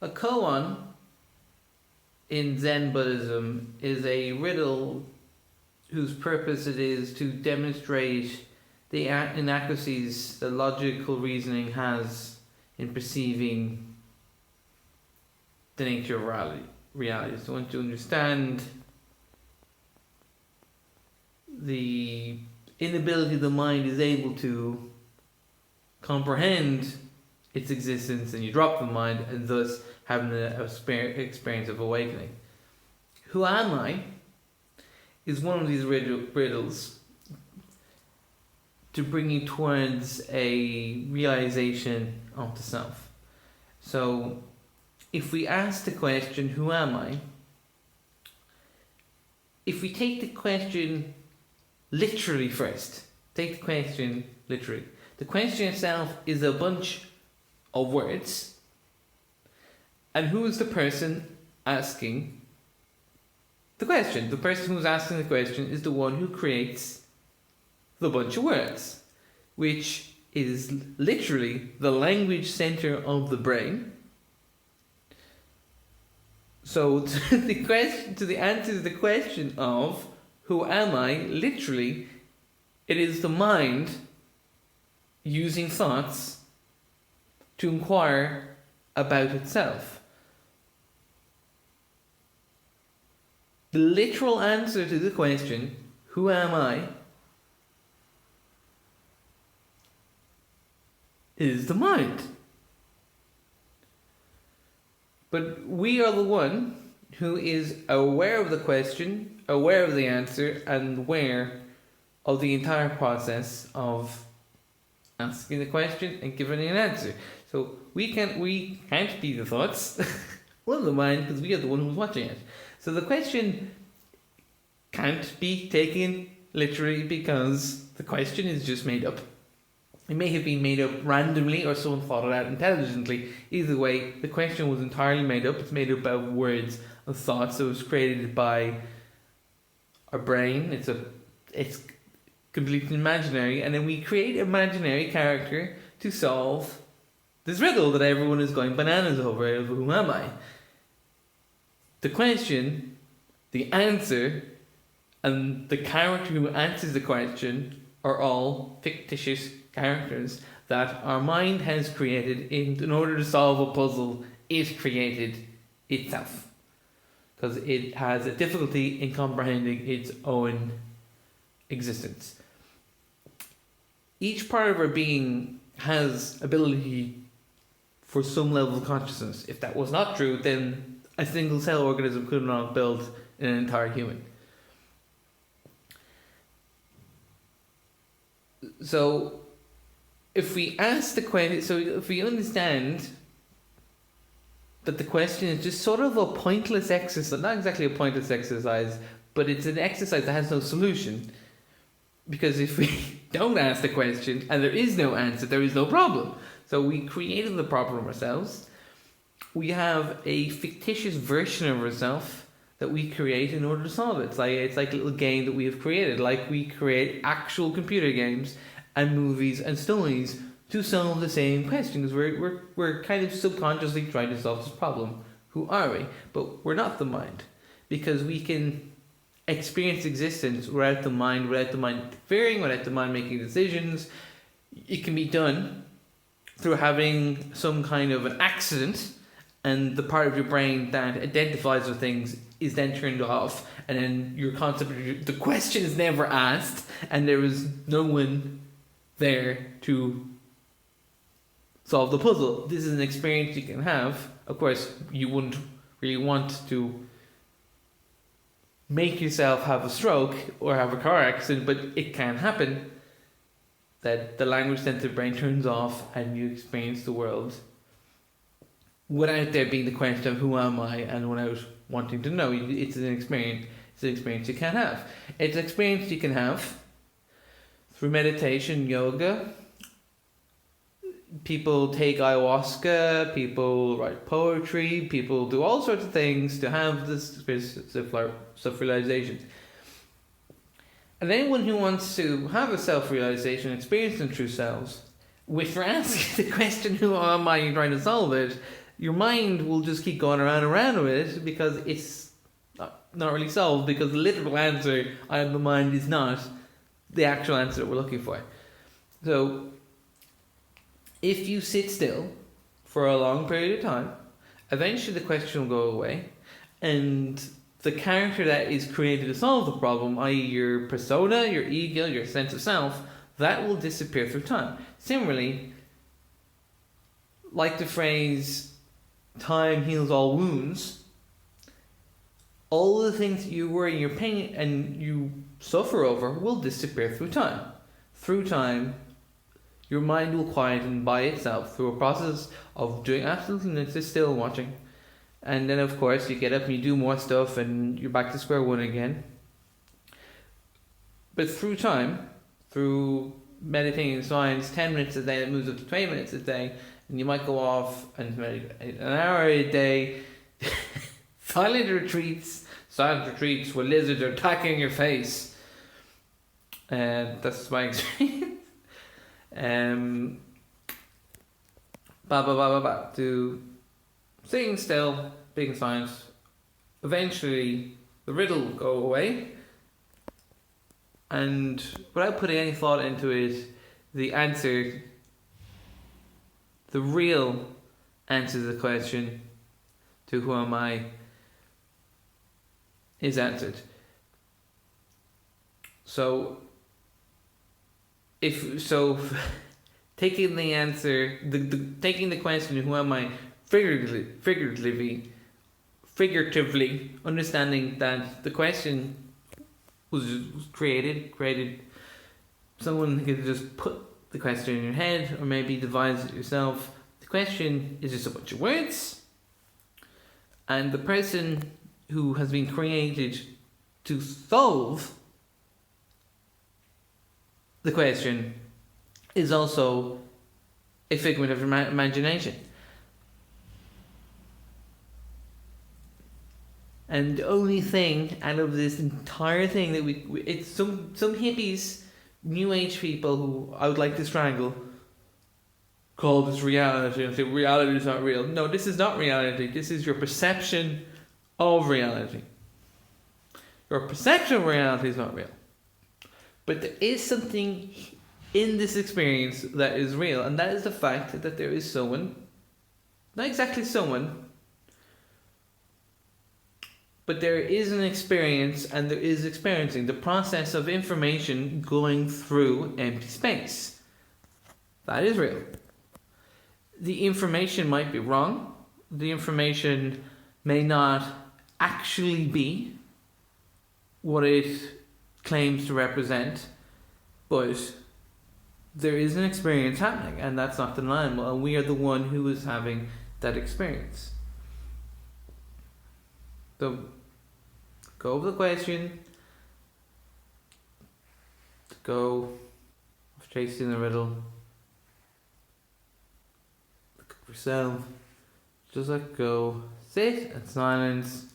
A koan in Zen Buddhism is a riddle whose purpose it is to demonstrate the inaccuracies that logical reasoning has in perceiving the nature of reality. So once you understand the inability the mind is able to comprehend its existence, and you drop the mind, and thus having an experience of awakening. Who am I is one of these riddles to bring you towards a realization of the self. So if we ask the question, who am I? If we take the question literally first, take the question literally. The question itself is a bunch of words, and who is the person asking the question? The person who's asking the question is the one who creates the bunch of words, which is literally the language center of the brain. So to the answer to the question of who am I, literally, it is the mind using thoughts to inquire about itself. The literal answer to the question, who am I, is the mind. But we are the one who is aware of the question, aware of the answer, and aware of the entire process of asking the question and giving an answer. So we can't be the thoughts or the mind, because we are the one who's watching it. So the question can't be taken literally because the question is just made up. It may have been made up randomly or someone thought it out intelligently. Either way, the question was entirely made up. It's made up of words and thoughts. So it was created by our brain. It's completely imaginary. And then we create an imaginary character to solve this riddle that everyone is going bananas over. Who am I? The question, the answer, and the character who answers the question are all fictitious characters that our mind has created in order to solve a puzzle it created itself, because it has a difficulty in comprehending its own existence. Each part of our being has ability for some level of consciousness. If that was not true, then a single cell organism could not build an entire human. So if we ask the question, so if we understand that the question is just sort of a pointless exercise, not exactly a pointless exercise, but it's an exercise that has no solution. Because if we don't ask the question and there is no answer, there is no problem. So we created the problem ourselves. We have a fictitious version of ourselves that we create in order to solve it. It's like a little game that we have created. Like we create actual computer games and movies and stories to solve the same question, because we're kind of subconsciously trying to solve this problem. Who are we? But we're not the mind, because we can experience existence without the mind interfering, without the mind making decisions. It can be done through having some kind of an accident, and the part of your brain that identifies with things is then turned off, and then your concept, the question is never asked, and there is no one there to solve the puzzle. This is an experience you can have. Of course, you wouldn't really want to make yourself have a stroke or have a car accident, but it can happen that the language center brain turns off and you experience the world without there being the question of who am I, and without wanting to know. It's an experience. It's an experience you can have. It's an experience you can have through meditation, yoga. People take ayahuasca, people write poetry, people do all sorts of things to have this self-realization. And anyone who wants to have a self-realization, experience in true selves, if you're asking the question, who am I, you're trying to solve it, your mind will just keep going around and around with it because it's not really solved, because the literal answer out of the mind is not the actual answer that we're looking for. So if you sit still for a long period of time, eventually the question will go away, and the character that is created to solve the problem, i.e. your persona, your ego, your sense of self, that will disappear through time. Similarly, like the phrase, time heals all wounds, all the things that you worry, your pain, and you suffer over will disappear through time. Through time, your mind will quieten by itself through a process of doing absolutely nothing, just still watching. And then, of course, you get up and you do more stuff and you're back to square one again. But through time, through meditating in science, 10 minutes a day, that moves up to 20 minutes a day, and you might go off and meditate an hour a day. Silent retreats where lizards are attacking your face. And that's my experience. To sitting still, being silent. Eventually, the riddle will go away, and without putting any thought into it, the answer, the real answer to the question, to who am I, is answered. So, taking the answer, taking the question, who am I, figuratively, understanding that the question was created. Someone could just put the question in your head, or maybe devise it yourself. The question is just a bunch of words, and the person who has been created to solve the question is also a figment of imagination. And the only thing out of this entire thing that it's some hippies, new age people who I would like to strangle, call this reality and say reality is not real. No, this is not reality. This is your perception of reality. Your perception of reality is not real. But there is something in this experience that is real, and that is the fact that there is someone, not exactly someone, but there is an experience, and there is experiencing the process of information going through empty space. That is real. The information might be wrong. The information may not actually be what it claims to represent, but there is an experience happening, and that's not deniable, and we are the one who is having that experience. So, go over the question, go of chasing the riddle, look at yourself, just let go, sit in silence.